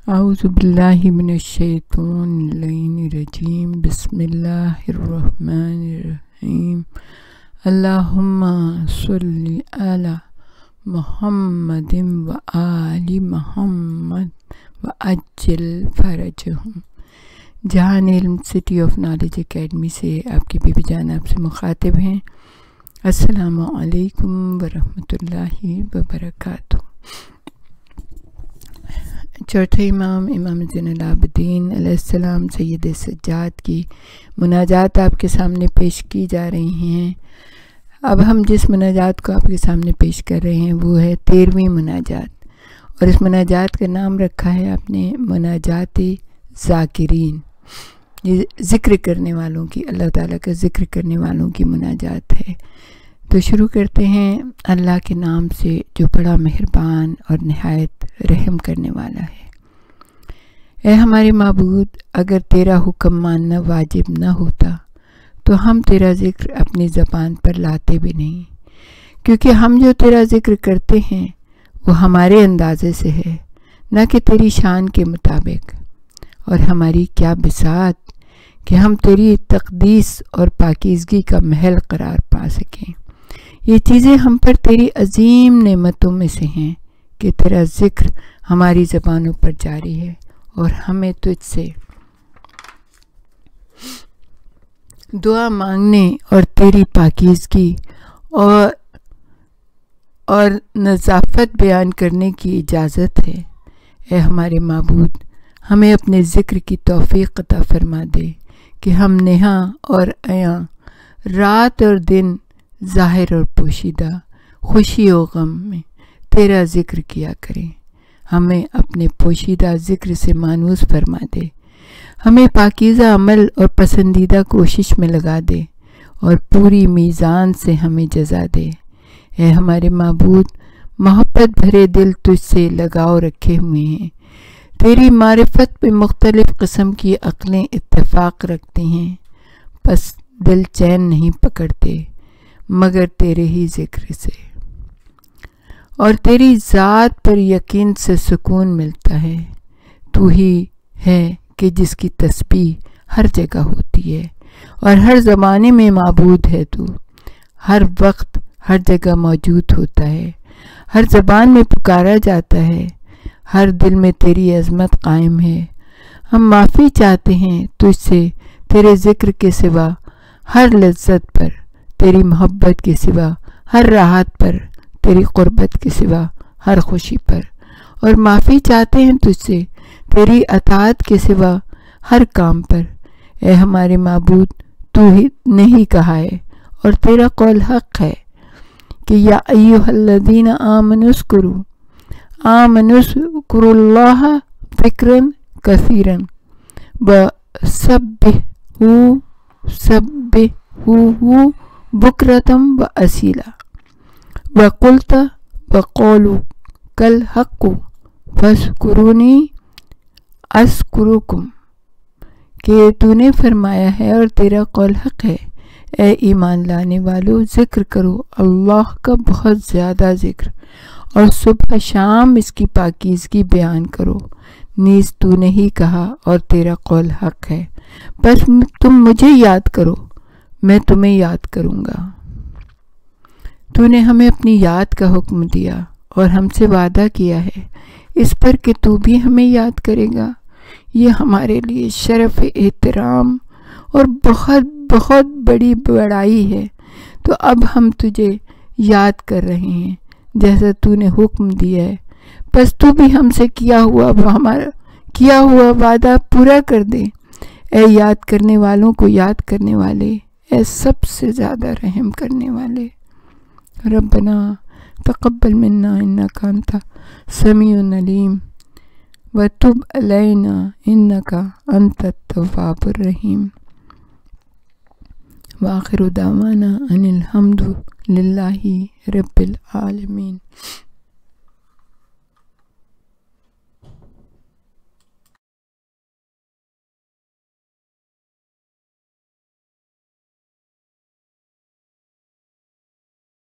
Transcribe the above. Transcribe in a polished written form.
اعوذ باللہ من الشیطان الرجیم بسم اللہ الرحمن الرحیم اللہم صلی علی محمد و آل محمد و عجل فرجہم۔ جہان علم سٹی آف نالج اکیڈمی سے آپ کی بی بی جان آپ سے مخاطب ہیں۔ السلام علیکم ورحمۃ اللہ وبرکاتہ۔ چوتھے امام زین العابدین علیہ السلام سید سجاد کی مناجات آپ کے سامنے پیش کی جا رہی ہیں۔ اب ہم جس مناجات کو آپ کے سامنے پیش کر رہے ہیں وہ ہے 13ویں مناجات، اور اس مناجات کا نام رکھا ہے آپ نے مناجات ذاکرین۔ یہ ذکر کرنے والوں کی، اللہ تعالیٰ کا ذکر کرنے والوں کی مناجات ہے۔ تو شروع کرتے ہیں اللہ کے نام سے جو بڑا مہربان اور نہایت رحم کرنے والا ہے۔ اے ہمارے معبود، اگر تیرا حکم ماننا واجب نہ ہوتا تو ہم تیرا ذکر اپنی زبان پر لاتے بھی نہیں، کیونکہ ہم جو تیرا ذکر کرتے ہیں وہ ہمارے اندازے سے ہے، نہ کہ تیری شان کے مطابق۔ اور ہماری کیا بساط کہ ہم تیری تقدیس اور پاکیزگی کا محل قرار پا سکیں۔ یہ چیزیں ہم پر تیری عظیم نعمتوں میں سے ہیں کہ تیرا ذکر ہماری زبانوں پر جاری ہے، اور ہمیں تجھ سے دعا مانگنے اور تیری پاکیزگی اور نظافت بیان کرنے کی اجازت ہے۔ اے ہمارے معبود، ہمیں اپنے ذکر کی توفیق عطا فرما دے کہ ہم نہاں اور عیاں، رات اور دن، ظاہر اور پوشیدہ، خوشی و غم میں تیرا ذکر کیا کریں۔ ہمیں اپنے پوشیدہ ذکر سے مانوس فرما دے، ہمیں پاکیزہ عمل اور پسندیدہ کوشش میں لگا دے، اور پوری میزان سے ہمیں جزا دے۔ اے ہمارے معبود، محبت بھرے دل تجھ سے لگاؤ رکھے ہوئے ہیں۔ تیری معرفت میں مختلف قسم کی عقلیں اتفاق رکھتی ہیں، بس دل چین نہیں پکڑتے مگر تیرے ہی ذکر سے، اور تیری ذات پر یقین سے سکون ملتا ہے۔ تو ہی ہے کہ جس کی تسبیح ہر جگہ ہوتی ہے، اور ہر زمانے میں معبود ہے۔ تو ہر وقت ہر جگہ موجود ہوتا ہے، ہر زبان میں پکارا جاتا ہے، ہر دل میں تیری عظمت قائم ہے۔ ہم معافی چاہتے ہیں تجھ سے تیرے ذکر کے سوا ہر لذت پر، تیری محبت کے سوا ہر راحت پر، تیری قربت کے سوا ہر خوشی پر، اور معافی چاہتے ہیں تجھ سے تیری اطاعت کے سوا ہر کام پر۔ اے ہمارے معبود، تو ہی نے ہی کہا ہے اور تیرا قول حق ہے کہ یا ایھا الذین آمنوا اذکروا اللہ ذکرا کثیرا وسبحوہ بکرۃ واصیلا وقلت وقولوا الحق فاذکرونی اذکرکم، کہ تو نے فرمایا ہے اور تیرا قول حق ہے۔ اے ایمان لانے والو، ذکر کرو اللہ کا بہت زیادہ ذکر، اور صبح شام اس کی پاکیزگی بیان کرو۔ نیز تو نے ہی کہا اور تیرا قول حق ہے، بس تم مجھے یاد کرو، میں تمہیں یاد کروں گا۔ تو نے ہمیں اپنی یاد کا حکم دیا اور ہم سے وعدہ کیا ہے اس پر کہ تو بھی ہمیں یاد کرے گا۔ یہ ہمارے لیے شرف احترام اور بہت بہت بڑی بڑائی ہے۔ تو اب ہم تجھے یاد کر رہے ہیں جیسا تو نے حکم دیا ہے، بس تو بھی ہم سے کیا ہوا وعدہ پورا کر دے۔ اے یاد کرنے والوں کو یاد کرنے والے، اے سب سے زیادہ رحم کرنے والے۔ ربنا تقبل منا انک انت السمیع العلیم وتب علینا انک انت التواب الرحیم، وآخر دعوانا ان الحمد للہ رب العالمین۔